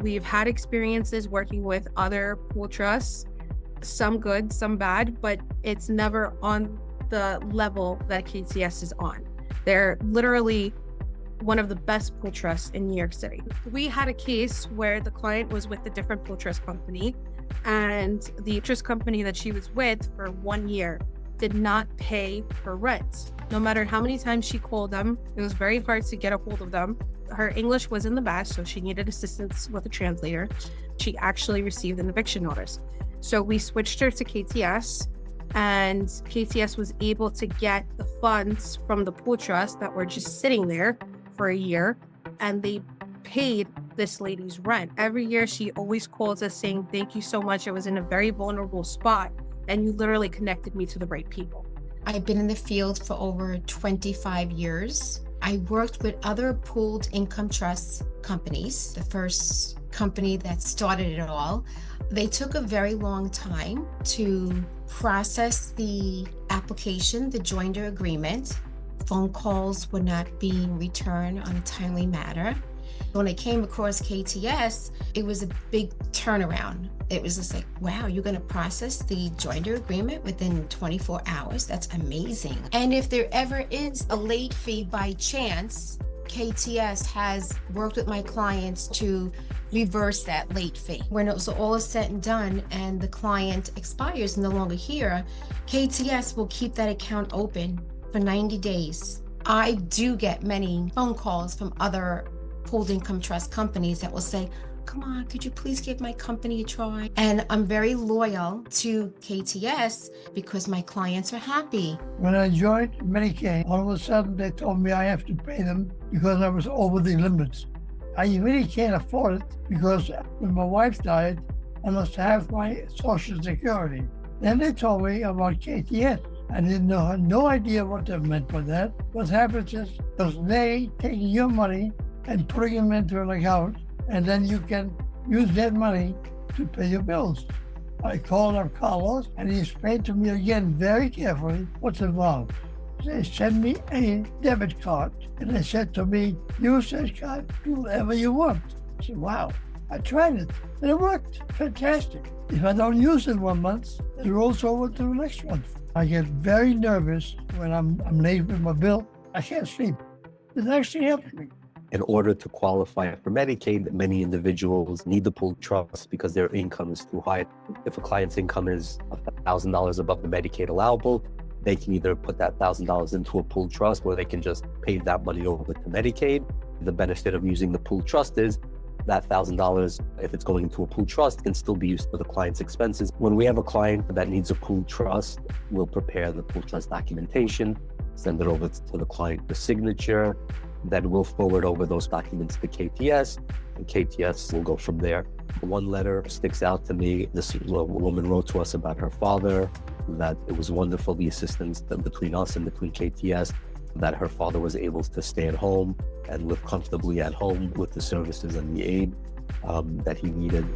We've had experiences working with other pool trusts, some good, some bad, but it's never on the level that KTS is on. They're literally one of the best pool trusts in New York City. We had a case where the client was with a different pool trust company, and the trust company that she was with for 1 year did not pay her rent. No matter how many times she called them, it was very hard to get a hold of them. Her English wasn't the best, so she needed assistance with a translator. She actually received an eviction notice. So we switched her to KTS, and KTS was able to get the funds from the pool trust that were just sitting there for a year, and they paid this lady's rent. Every year, she always calls us saying, "Thank you so much. I was in a very vulnerable spot, and you literally connected me to the right people." I've been in the field for over 25 years. I worked with other pooled income trust companies. The first company that started it all, they took a very long time to process the application, the joinder agreement. Phone calls were not being returned on a timely manner. When I came across KTS, it was a big turnaround. It was just like, wow, you're going to process the joinder agreement within 24 hours? That's amazing. And if there ever is a late fee by chance, KTS has worked with my clients to reverse that late fee. When it was all said and done and the client expires, no longer here, KTS will keep that account open for 90 days. I do get many phone calls from other pooled income trust companies that will say, "Come on, could you please give my company a try?" And I'm very loyal to KTS because my clients are happy. When I joined Medicaid, all of a sudden they told me I have to pay them because I was over the limits. I really can't afford it because when my wife died, I lost half my Social Security. Then they told me about KTS. I didn't know, had no idea what they meant by that. What happens is, because they take your money and putting them into an account, and then you can use that money to pay your bills. I called up Carlos, and he explained to me again very carefully what's involved. They sent me a debit card, and they said to me, "Use that card, do whatever you want." I said, wow. I tried it, and it worked. Fantastic. If I don't use it 1 month, it rolls over to the next month. I get very nervous when I'm late with my bill. I can't sleep. It actually helps me. In order to qualify for Medicaid, many individuals need the pooled trust because their income is too high. If a client's income is $1,000 above the Medicaid allowable, they can either put that $1,000 into a pooled trust or they can just pay that money over to Medicaid. The benefit of using the pooled trust is that $1,000, if it's going into a pooled trust, can still be used for the client's expenses. When we have a client that needs a pooled trust, we'll prepare the pooled trust documentation, send it over to the client for signature. Then we'll forward over those documents to KTS, and KTS will go from there. One letter sticks out to me. This woman wrote to us about her father, that it was wonderful, the assistance between us and between KTS, that her father was able to stay at home and live comfortably at home with the services and the aid that he needed.